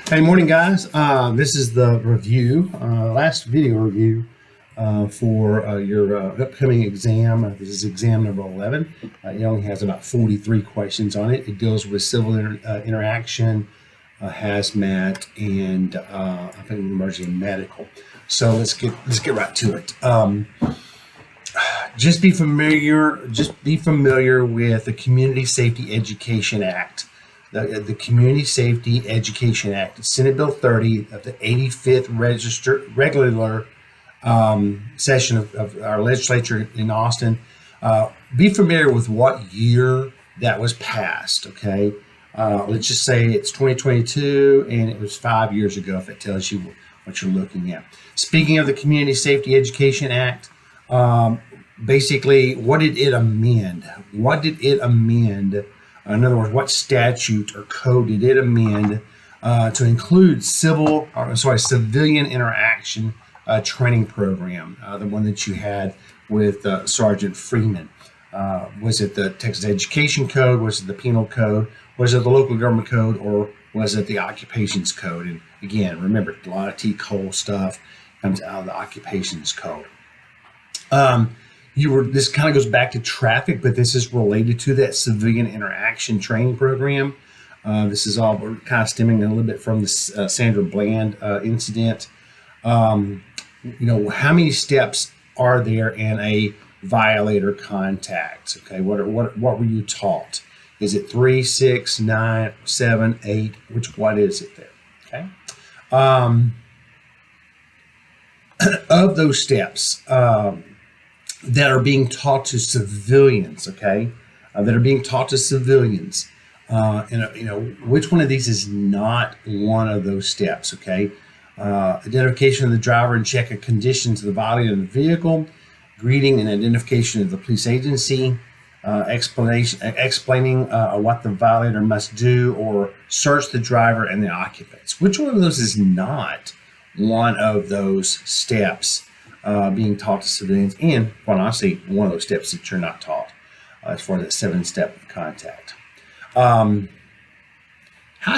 Hey, morning, guys. This is the review, last video review for your upcoming exam. This is exam number 11. It only has about 43 questions on it. It deals with civil interaction, hazmat, and I think emergency medical. So let's get right to it. Just be familiar with the Community Safety Education Act. The Community Safety Education Act, Senate Bill 30 of the 85th regular session of our legislature in Austin. Be familiar with what year that was passed, okay? Let's just say it's 2022 and it was 5 years ago, if it tells you what you're looking at. Speaking of the Community Safety Education Act, basically, what did it amend? In other words, what statute or code did it amend to include civilian interaction training program, the one that you had with Sergeant Freeman? Was it the Texas Education Code? Was it the Penal Code? Was it the Local Government Code? Or was it the Occupations Code? And again, remember, a lot of T-Cole stuff comes out of the Occupations Code. This kind of goes back to traffic, but this is related to that civilian interaction training program. This is all kind of stemming a little bit from the Sandra Bland incident. How many steps are there in a violator contact? Okay, what were you taught? Is it 3, 6, 9, 7, 8? What is it there? Okay. Of those steps, that are being taught to civilians, okay? Which one of these is not one of those steps, okay? Identification of the driver and check of conditions of the body of the vehicle, greeting and identification of the police agency, explaining what the violator must do, or search the driver and the occupants. Which one of those is not one of those steps being taught to civilians, and quite honestly, one of those steps that you're not taught as far as that 7-step contact? How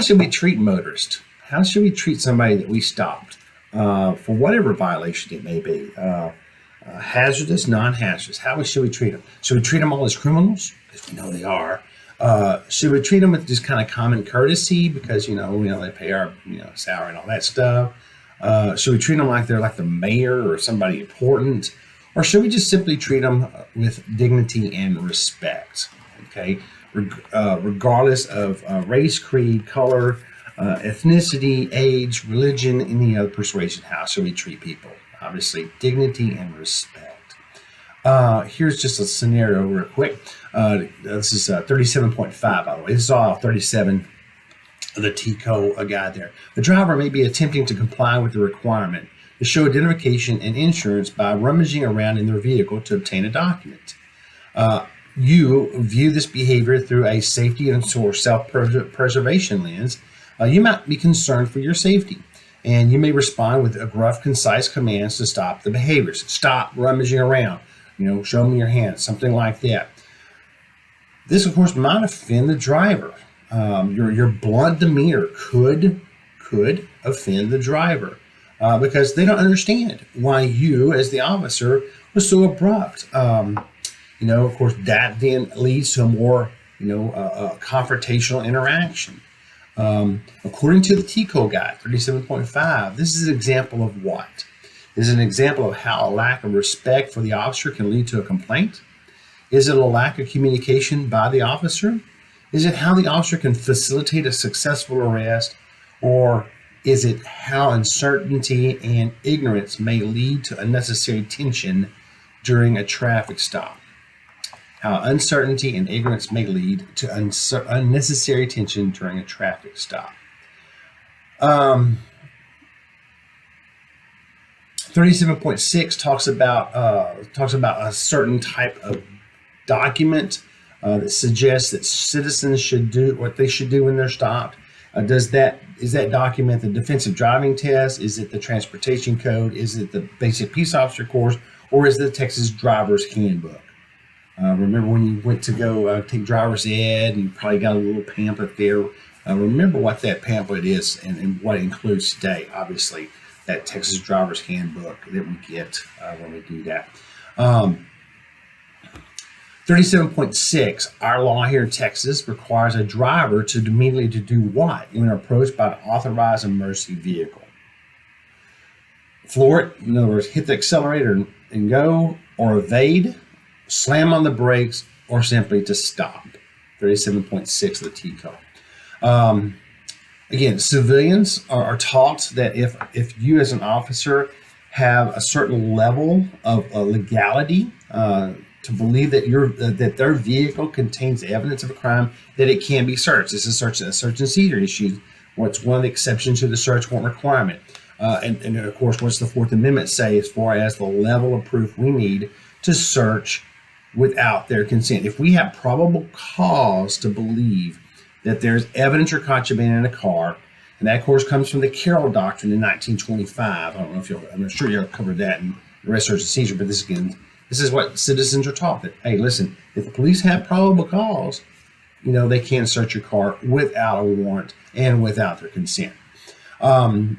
should we treat motorists? How should we treat somebody that we stopped for whatever violation it may be? Hazardous, non-hazardous. How should we treat them? Should we treat them all as criminals? Because we know they are. Should we treat them with just kind of common courtesy because they pay our salary and all that stuff? Should we treat them like they're like the mayor or somebody important? Or should we just simply treat them with dignity and respect? Okay, regardless of race, creed, color, ethnicity, age, religion, any other persuasion, how should we treat people? Obviously, dignity and respect. Here's just a scenario real quick. This is 37.5, by the way. This is all 37 the TCO guide there. The driver may be attempting to comply with the requirement to show identification and insurance by rummaging around in their vehicle to obtain a document. You view this behavior through a safety and self-preservation lens. You might be concerned for your safety, and you may respond with a gruff, concise commands to stop the behaviors. Stop rummaging around. Show me your hands, something like that. This, of course, might offend the driver. Your blunt demeanor could offend the driver because they don't understand why you, as the officer, was so abrupt. Of course, that then leads to a more, confrontational interaction. According to the TCO guide, 37.5, this is an example of what? This is an example of how a lack of respect for the officer can lead to a complaint. Is it a lack of communication by the officer? Is it how the officer can facilitate a successful arrest, or is it how uncertainty and ignorance may lead to unnecessary tension during a traffic stop? How uncertainty and ignorance may lead to unnecessary tension during a traffic stop. 37.6 talks about a certain type of document that suggests that citizens should do what they should do when they're stopped. Is that document the defensive driving test? Is it the transportation code? Is it the basic peace officer course? Or is it the Texas driver's handbook? Remember when you went to go take driver's ed, and you probably got a little pamphlet there Remember what that pamphlet is and what it includes today. Obviously, that Texas Driver's Handbook that we get when we do that. 37.6, our law here in Texas requires a driver to immediately to do what when approached by an authorized emergency vehicle? Floor it, in other words, hit the accelerator and go, or evade, slam on the brakes, or simply to stop. 37.6 of the T code. Again, civilians are taught that if you as an officer have a certain level of legality to believe that their vehicle contains evidence of a crime, that it can be searched. This is a search and seizure issue. What's one of the exceptions to the search warrant requirement? And of course, what's the Fourth Amendment say as far as the level of proof we need to search without their consent? If we have probable cause to believe that there's evidence or contraband in a car, and that, of course, comes from the Carroll Doctrine in 1925. I don't know if I'm sure you'll cover that in arrest, search, and seizure, but this is what citizens are taught, that, hey, listen, if the police have probable cause, they can search your car without a warrant and without their consent.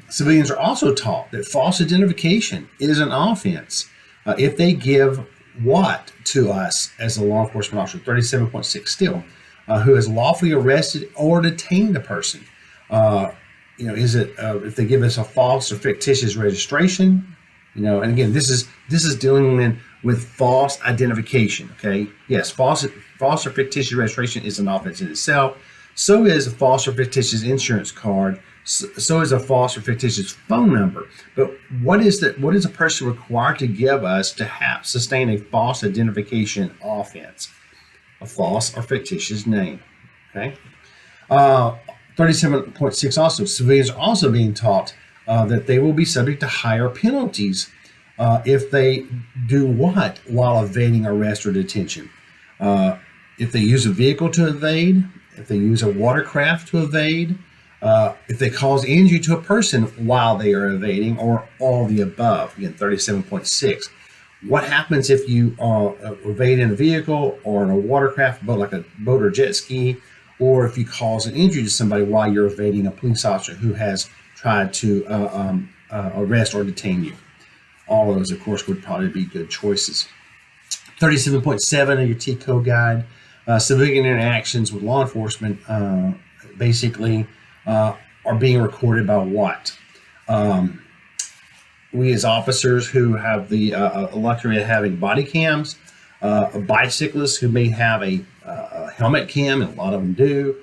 Civilians are also taught that false identification is an offense if they give what to us as a law enforcement officer, 37.6 still, who has lawfully arrested or detained a person. Is it if they give us a false or fictitious registration? And again, this is dealing with false identification. Okay, yes, false or fictitious registration is an offense in itself. So is a false or fictitious insurance card. So is a false or fictitious phone number. But what is a person required to give us to sustain a false identification offense? A false or fictitious name. Okay. 37.6 also, civilians are also being taught that they will be subject to higher penalties if they do what while evading arrest or detention. If they use a vehicle to evade, if they use a watercraft to evade, if they cause injury to a person while they are evading, or all the above. Again, 37.6. What happens if you evade in a vehicle or in a watercraft boat, like a boat or jet ski, or if you cause an injury to somebody while you're evading a police officer who has tried to arrest or detain you? All of those, of course, would probably be good choices. 37.7 of your T code guide, civilian interactions with law enforcement basically are being recorded by what? We as officers who have the luxury of having body cams, bicyclists who may have a helmet cam, and a lot of them do.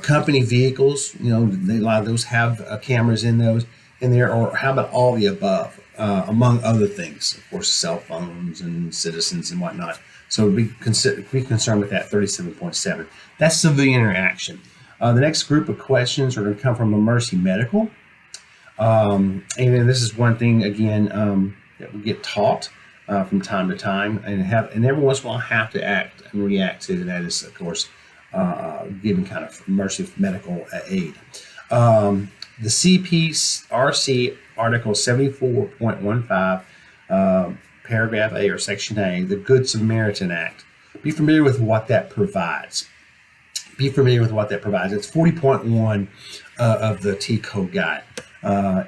Company vehicles, a lot of those have cameras in there. Or how about all the above, among other things? Of course, cell phones and citizens and whatnot. So be concerned with that. 37.7. That's civilian interaction. The next group of questions are going to come from emergency medical. And this is one thing, again, that we get taught from time to time, and every once in a while have to act and react to. That is, of course, giving kind of emergency medical aid. The CPRC Article 74.15, Paragraph A or Section A, the Good Samaritan Act. Be familiar with what that provides. It's 40.1 of the T code guide.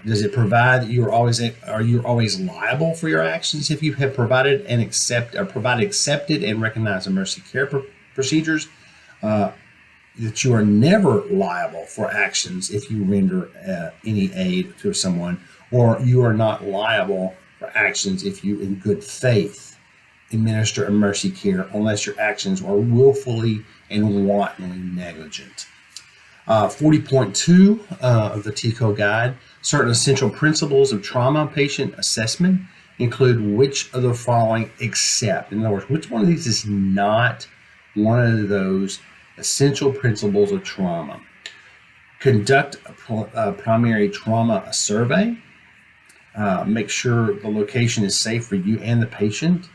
Does it provide that you are always liable for your actions if you have provided accepted and recognized emergency care procedures? That you are never liable for actions if you render any aid to someone, or you are not liable for actions if you, in good faith, administer emergency care, unless your actions are willfully and wantonly negligent. 40.2 of the T code guide, certain essential principles of trauma patient assessment include which of the following except. In other words, which one of these is not one of those essential principles of trauma? Conduct a primary trauma survey. Make sure the location is safe for you and the patient.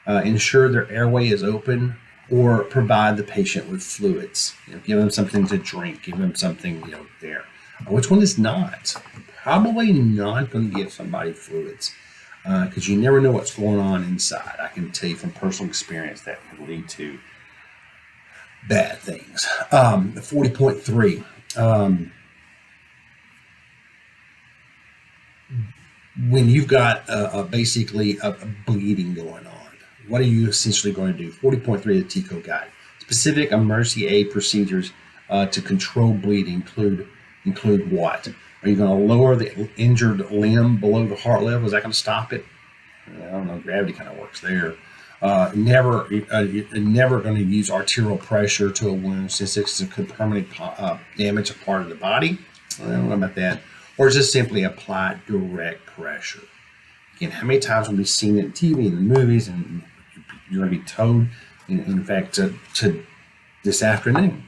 Ensure their airway is open, or provide the patient with fluids. Give them something to drink. Give them something there. Which one is not? Probably not going to give somebody fluids, because you never know what's going on inside. I can tell you from personal experience that could lead to bad things. 40.3. Um, when you've got basically a bleeding going on, what are you essentially going to do? 40.3 of the TCO guide. Specific emergency aid procedures to control bleeding include what? Are you going to lower the injured limb below the heart level? Is that going to stop it? I don't know. Gravity kind of works there. Never going to use arterial pressure to a wound since it could permanently damage a part of the body. I don't know about that. Or just simply apply direct pressure. Again, how many times have we seen it in TV and the movies, and you're going to be told, in fact, to this afternoon,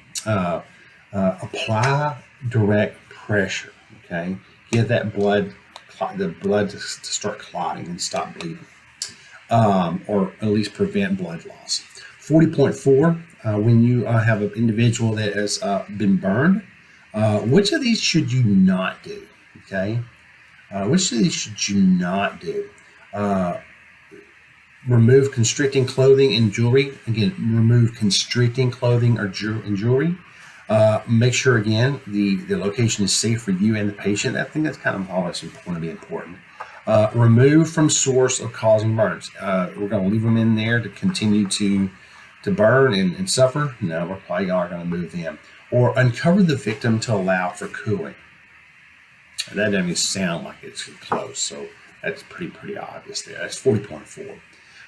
apply direct pressure. Okay, get that the blood to start clotting and stop bleeding, or at least prevent blood loss. 40.4, when you have an individual that has been burned, which of these should you not do? Okay, which of these should you not do? Remove constricting clothing and jewelry. Again, remove constricting clothing and jewelry. Make sure, again, the location is safe for you and the patient. I think that's kind of always going to be important. Remove from source of causing burns. We're going to leave them in there to continue to burn and suffer. No, we're probably are going to move them. Or uncover the victim to allow for cooling. That doesn't even sound like it's close, so that's pretty obvious there. That's 40.4.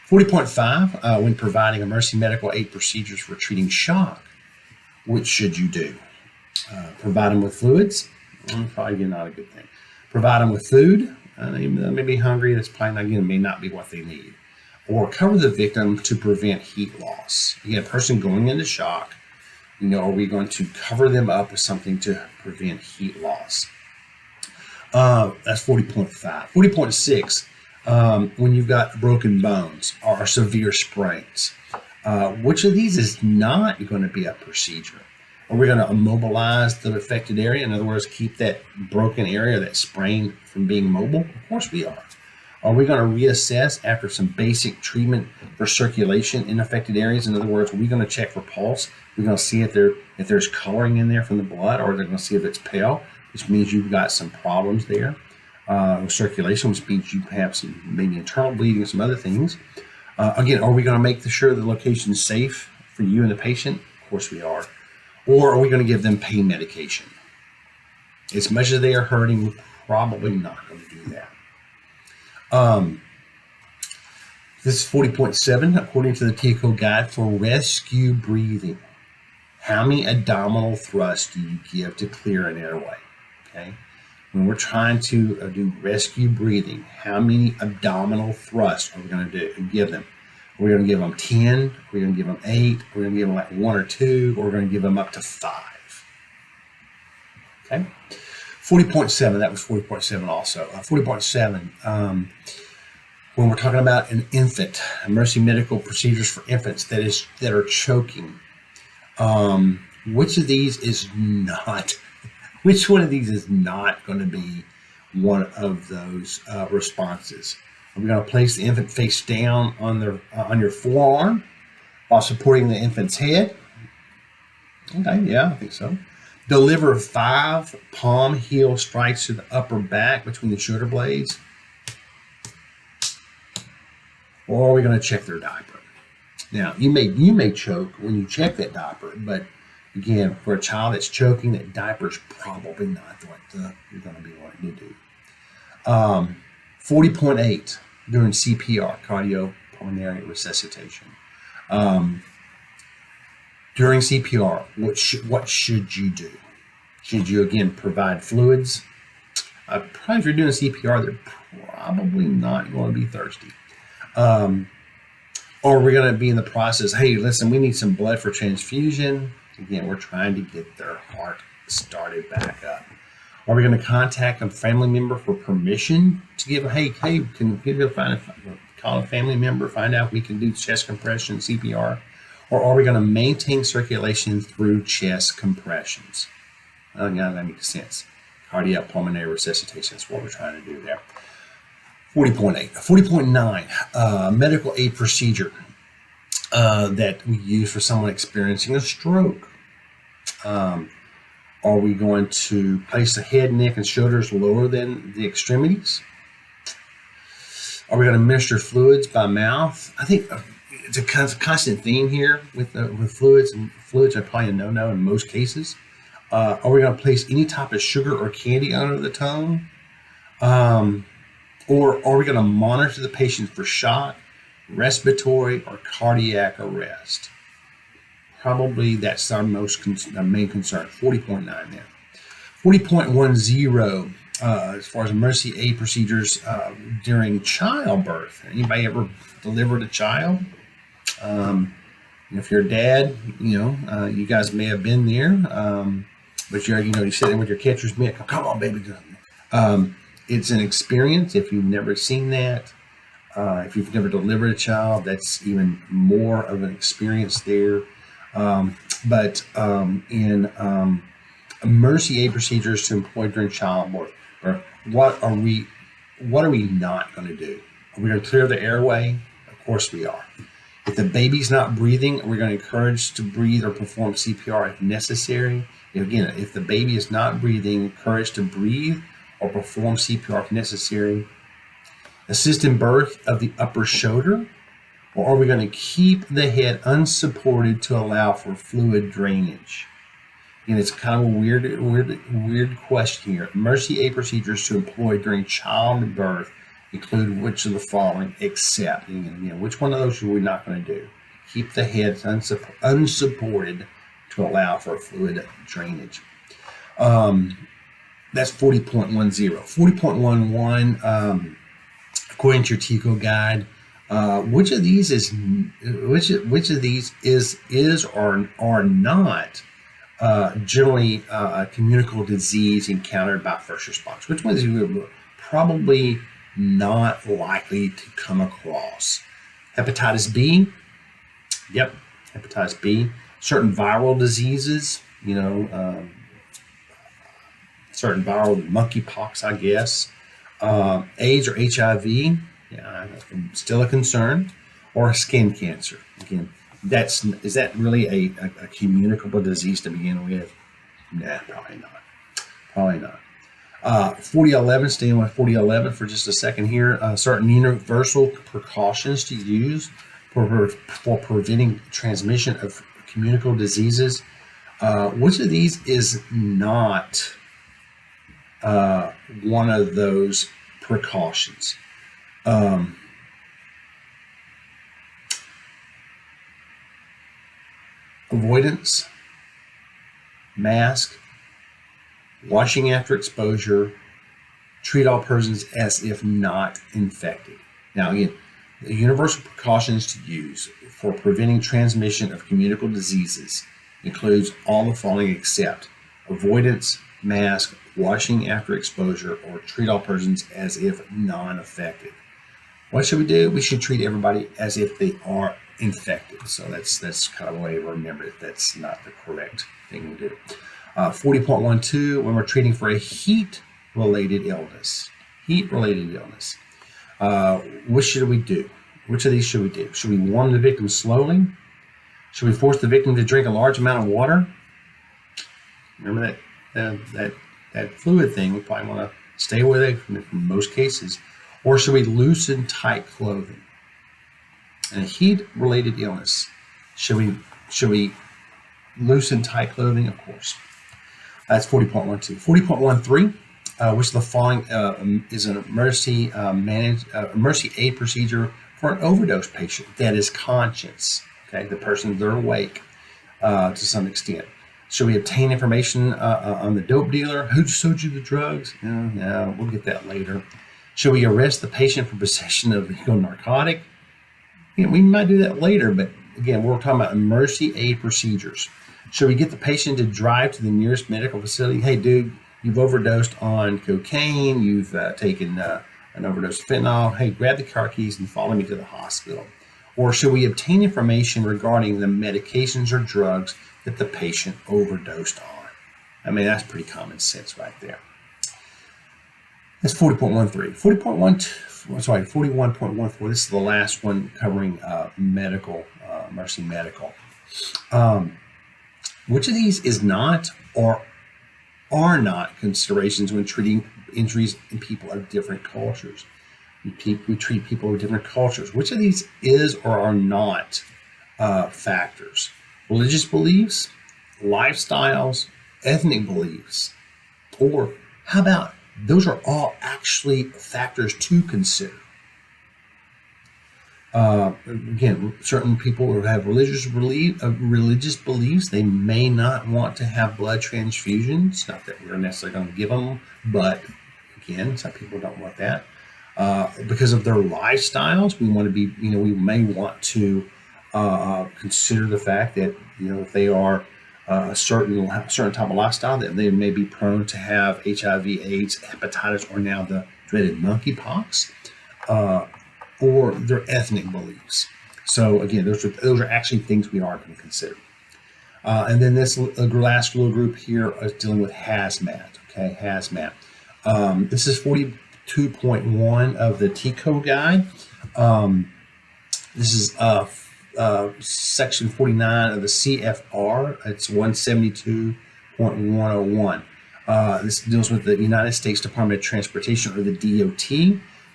40.5, when providing emergency medical aid procedures for treating shock, which should you do? Provide them with fluids. Probably not a good thing. Provide them with food. They may be hungry. That's probably not, again, may not be what they need. Or cover the victim to prevent heat loss. Again, a person going into shock, are we going to cover them up with something to prevent heat loss? That's 40.5. 40.6, when you've got broken bones or severe sprains. Which of these is not going to be a procedure? Are we going to immobilize the affected area? In other words, keep that broken area, that sprain, from being mobile? Of course we are. Are we going to reassess after some basic treatment for circulation in affected areas? In other words, are we going to check for pulse? We're going to see if there's coloring in there from the blood, or they're going to see if it's pale, which means you've got some problems there with circulation, which means you have some maybe internal bleeding and some other things. Again, are we going to make sure the location is safe for you and the patient? Of course we are. Or are we going to give them pain medication? As much as they are hurting, we're probably not going to do that. This is 40.7, according to the TCO guide for rescue breathing. How many abdominal thrusts do you give to clear an airway? Okay. When we're trying to do rescue breathing, how many abdominal thrusts are we going to give them? We're going to give them 10, we're going to give them 8, we're going to give them like 1 or 2, or we're going to give them up to 5. Okay. 40.7, that was 40.7 also. 40.7, when we're talking about an infant, emergency medical procedures for infants that are choking, which one of these is not going to be one of those responses? Are we going to place the infant face down on your forearm while supporting the infant's head? Okay, yeah, I think so. Deliver 5 palm heel strikes to the upper back between the shoulder blades. Or are we going to check their diaper? Now, you may choke when you check that diaper, but again, for a child that's choking, that diaper is probably not what you're going to be wanting to do. 40.8, during CPR, cardiopulmonary resuscitation. During CPR, what should you do? Should you, again, provide fluids? Probably if you're doing CPR, they're probably not going to be thirsty. Or we're going to be in the process, hey, listen, we need some blood for transfusion. Again, we're trying to get their heart started back up. Are we going to contact a family member for permission to give, hey, can you call a family member, find out if we can do chest compression, CPR? Or are we going to maintain circulation through chest compressions? Well, yeah, that makes sense. Cardiac pulmonary resuscitation is what we're trying to do there. 40.8. 40.9, medical aid procedure that we use for someone experiencing a stroke. Are Are we going to place the head, neck, and shoulders lower than the extremities? Are we going to administer fluids by mouth? I think it's a constant theme here with fluids, and fluids are probably a no-no in most cases. Are we going to place any type of sugar or candy under the tongue? Or are we going to monitor the patient for shock, respiratory, or cardiac arrest? Probably that's our main concern. 40.9 there. 40.10, as far as emergency aid procedures during childbirth. Anybody ever delivered a child? If you're a dad, you guys may have been there. But you sit there with your catcher's mitt. Come on, baby. It's an experience. If you've never seen that, if you've never delivered a child, that's even more of an experience there. But in emergency aid procedures to employ during childbirth, what are we not going to do? Are we going to clear the airway? Of course we are. If the baby's not breathing, we're going to encourage to breathe or perform CPR if necessary. Again, if the baby is not breathing, encourage to breathe or perform CPR if necessary. Assist in birth of the upper shoulder, or are we going to keep the head unsupported to allow for fluid drainage? And it's kind of a weird question here. Emergency aid procedures to employ during childbirth include which of the following, except, which one of those are we not going to do? Keep the head unsupported to allow for fluid drainage. That's 40.10. 40.11, according to your TICO guide, which of these is or are not generally a communicable disease encountered by first responders? Which ones are you probably not likely to come across? Hepatitis B. Yep, hepatitis B. Certain viral diseases, certain viral monkeypox, I guess. AIDS or HIV, yeah, still a concern. Or skin cancer. Again, is that really a communicable disease to begin with? Nah, probably not. Probably not. 4011, staying with 4011 for just a second here. Certain universal precautions to use for preventing transmission of communicable diseases. Which of these is not one of those precautions? Avoidance, mask, washing after exposure, treat all persons as if not infected. Now again, the universal precautions to use for preventing transmission of communicable diseases includes all the following except avoidance, mask, washing after exposure, or treat all persons as if non-affected. What should we do? We should treat everybody as if they are infected. So that's kind of a way to remember it. That's not the correct thing to do. 40.12, when we're treating for a heat-related illness. Heat-related illness. What should we do? Which of these should we do? Should we warm the victim slowly? Should we force the victim to drink a large amount of water? Remember that fluid thing. We probably want to stay away from it in most cases. Or should we loosen tight clothing? And a heat-related illness, should we loosen tight clothing? Of course. That's 40.12. 40.13, which of the following is an emergency aid procedure for an overdose patient that is conscious. Okay, the person, they're awake to some extent. Should we obtain information on the dope dealer? Who sold you the drugs? No, we'll get that later. Should we arrest the patient for possession of illegal narcotic? We might do that later, but again, we're talking about emergency aid procedures. Should we get the patient to drive to the nearest medical facility? Hey, dude, you've overdosed on cocaine. You've taken an overdose of fentanyl. Hey, grab the car keys and follow me to the hospital. Or should we obtain information regarding the medications or drugs that the patient overdosed on? I mean, that's pretty common sense right there. That's 40.13. 41.14. This is the last one covering medical, emergency medical. Which of these is not or are not considerations when treating injuries in people of different cultures. We treat people of different cultures. Which of these is or are not factors? Religious beliefs, lifestyles, ethnic beliefs, or how about those are all actually factors to consider? Again, certain people who have religious beliefs, they may not want to have blood transfusions. Not that we're necessarily going to give them, but again, some people don't want that. Because of their lifestyles, we want to be, we may want to consider the fact that, if they are a certain type of lifestyle, that they may be prone to have HIV, AIDS, hepatitis, or now the dreaded monkeypox. Or their ethnic beliefs. So again, those are actually things we are going to consider. And then this last little group here is dealing with hazmat. Okay, hazmat. This is 42.1 of the TCO guide. This is section 49 of the CFR. It's 172.101. This deals with the United States Department of Transportation, or the DOT.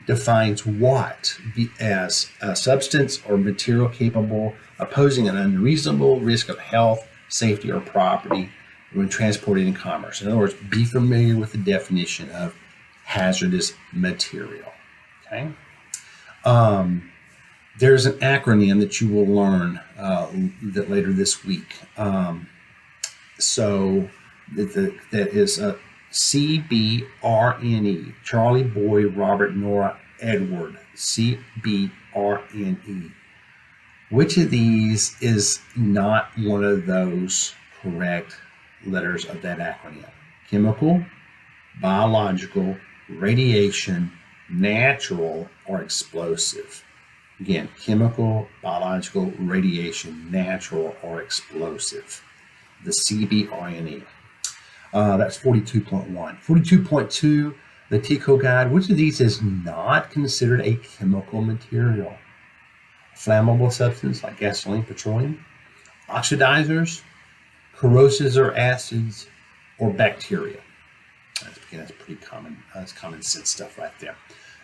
Defines what as a substance or material capable of posing an unreasonable risk of health, safety, or property when transported in commerce. In other words, be familiar with the definition of hazardous material. Okay. There's an acronym that you will learn that later this week. So that is CBRNE, Charlie, Boy, Robert, Nora, Edward, CBRNE. Which of these is not one of those correct letters of that acronym? Chemical, biological, radiation, natural, or explosive? Again, chemical, biological, radiation, natural, or explosive. The CBRNE. That's 42.1. 42.2, the TCO guide. Which of these is not considered a chemical material? Flammable substance like gasoline, petroleum, oxidizers, corrosives or acids, or bacteria. That's pretty common. That's common sense stuff right there.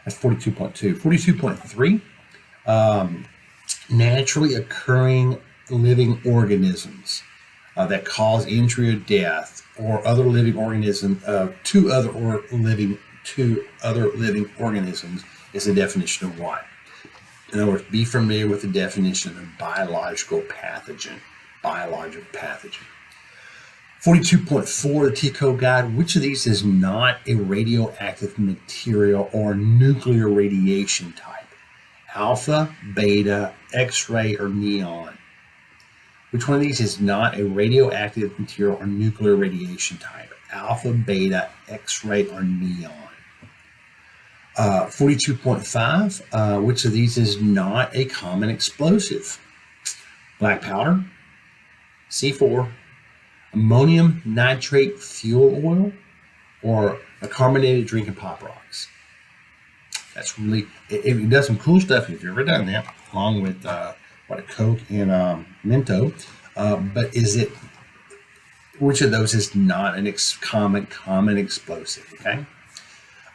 That's 42.2. 42.3, naturally occurring living organisms that cause injury or death, or other living organism to other living organisms, is the definition of what? In other words, be familiar with the definition of biological pathogen. Biological pathogen. 42.4, the TCO guide. Which of these is not a radioactive material or nuclear radiation type? Alpha, beta, X-ray, or neon? Which one of these is not a radioactive material or nuclear radiation type? Alpha, beta, X-ray, or neon? 42.5, which of these is not a common explosive? Black powder, C4, ammonium nitrate fuel oil, or a carbonated drink and pop rocks? That's really, it does some cool stuff if you've ever done that, along with a Coke and Mento. But which of those is not an common explosive? Okay.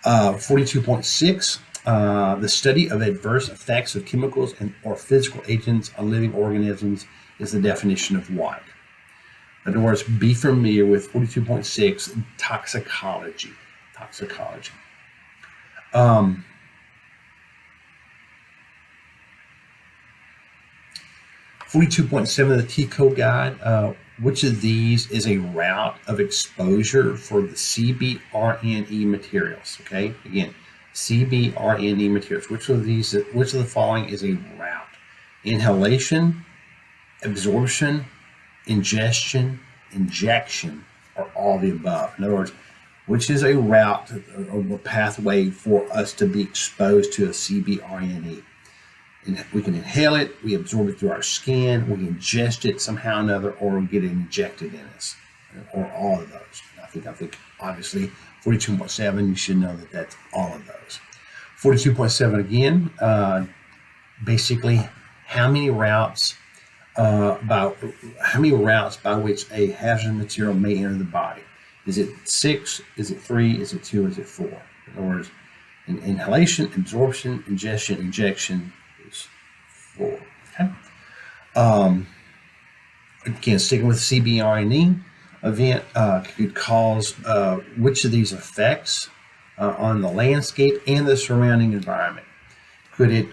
42.6, the study of adverse effects of chemicals or physical agents on living organisms is the definition of what? In other words, be familiar with 42.6, toxicology. Toxicology. 42.7 of the TCO guide. Which of these is a route of exposure for the CBRNE materials? Okay, again, CBRNE materials. Which of the following is a route? Inhalation, absorption, ingestion, injection, or all the above? In other words, which is a route or a pathway for us to be exposed to a CBRNE? And we can inhale it, we absorb it through our skin, we ingest it somehow or another, or we get it injected in us, or all of those. I think obviously 42.7, you should know that that's all of those. 42.7 again, basically how many routes by which a hazardous material may enter the body? Is it 6? Is it 3? Is it 2? Is it 4? In other words, inhalation, absorption, ingestion, injection is 4. Okay. Again, sticking with CBRNE event could cause which of these effects on the landscape and the surrounding environment? Could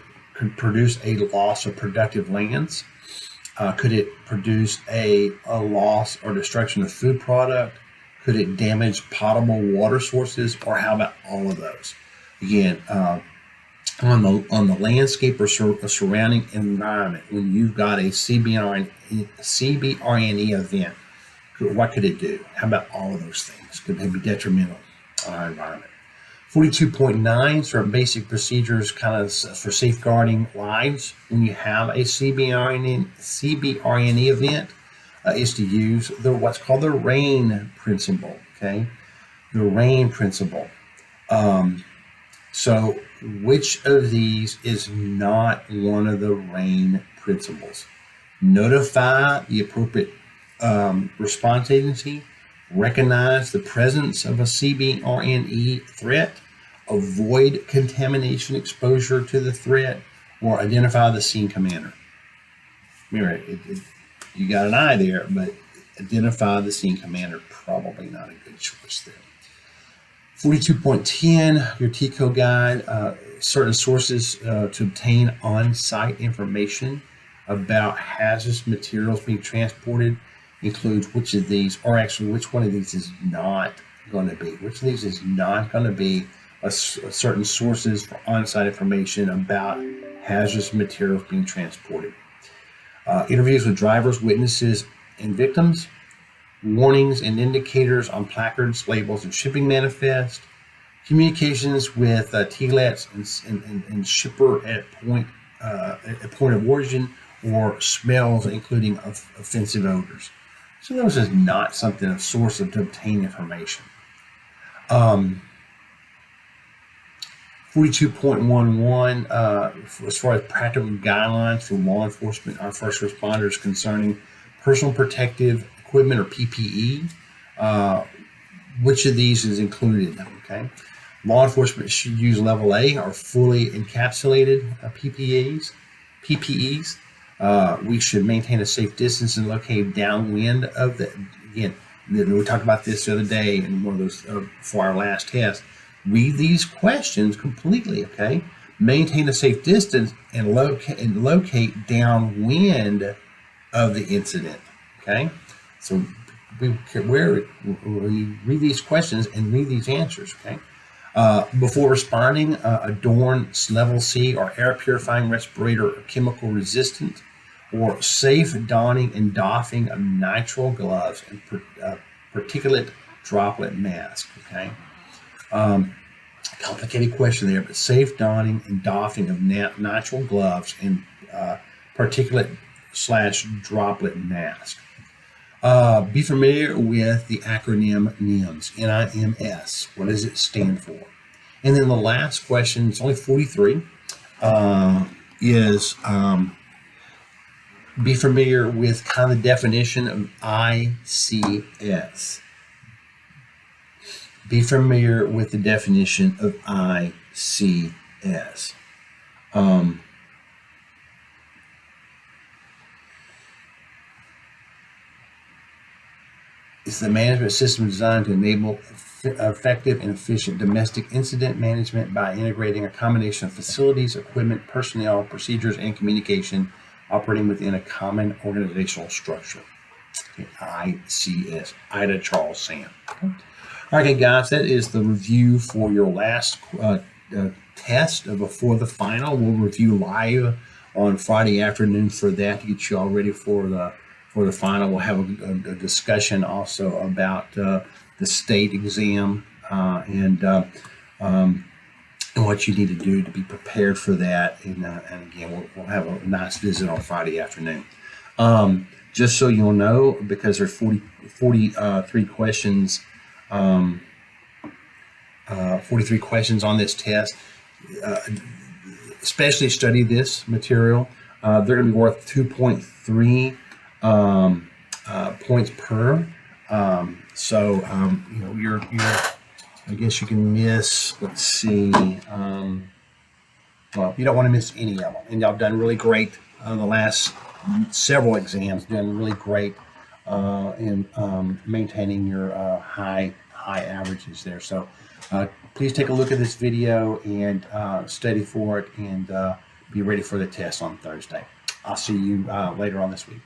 produce a loss of productive lands? Could it produce a loss or destruction of food product? Could it damage potable water sources? Or how about all of those? Again, on the landscape or surrounding environment, when you've got a CBRNE event, what could it do? How about all of those things? Could they be detrimental on our environment? 42.9 sort of basic procedures kind of for safeguarding lives when you have a CBRNE event is to use what's called the RAIN principle. Okay, the RAIN principle. So which of these is not one of the RAIN principles? Notify the appropriate response agency, recognize the presence of a CBRNE threat, avoid contamination exposure to the threat, or identify the scene commander. Remember, you got an eye there, but identify the scene commander, probably not a good choice there. 42.10, your TCO guide, certain sources to obtain on-site information about hazardous materials being transported includes which of these, or actually which one of these is not going to be. Which of these is not going to be a certain sources for on-site information about hazardous materials being transported. Interviews with drivers, witnesses, and victims. Warnings and indicators on placards, labels, and shipping manifest. Communications with TLETs and shipper at point of origin, or smells, including offensive odors. So those is not something, a source to obtain information. 42.11, as far as practical guidelines for law enforcement, our first responders concerning personal protective equipment or PPE. Which of these is included? Okay, law enforcement should use level A or fully encapsulated PPEs. We should maintain a safe distance and locate downwind of the. Again, we talked about this the other day in one of those for our last test. Read these questions completely. Okay, maintain a safe distance and locate downwind of the incident. Okay. So when you read these questions and read these answers, okay? Before responding, adorn level C or air purifying respirator chemical resistant, or safe donning and doffing of nitrile gloves and particulate droplet mask, okay? Complicated question there, but safe donning and doffing of nitrile gloves and particulate/droplet mask. Be familiar with the acronym NIMS, NIMS. What does it stand for? And then the last question, it's only 43, is be familiar with kind of the definition of ICS. Be familiar with the definition of ICS. It's the management system designed to enable effective and efficient domestic incident management by integrating a combination of facilities, equipment, personnel, procedures, and communication operating within a common organizational structure. Okay, ICS, Ida Charles Sam. Okay. All right, guys, that is the review for your last test before the final. We'll review live on Friday afternoon for that to get you all ready for the final. We'll have a discussion also about the state exam and what you need to do to be prepared for that. And again, we'll have a nice visit on Friday afternoon. Just so you'll know, because there's 43 questions, 43 questions on this test. Especially study this material. They're going to be worth 2.3 points per You're I guess you can miss, let's see, well, you don't want to miss any of them. And y'all done really great the last several exams, done really great in maintaining your high averages there. So please take a look at this video and study for it, and be ready for the test on Thursday. I'll see you later on this week.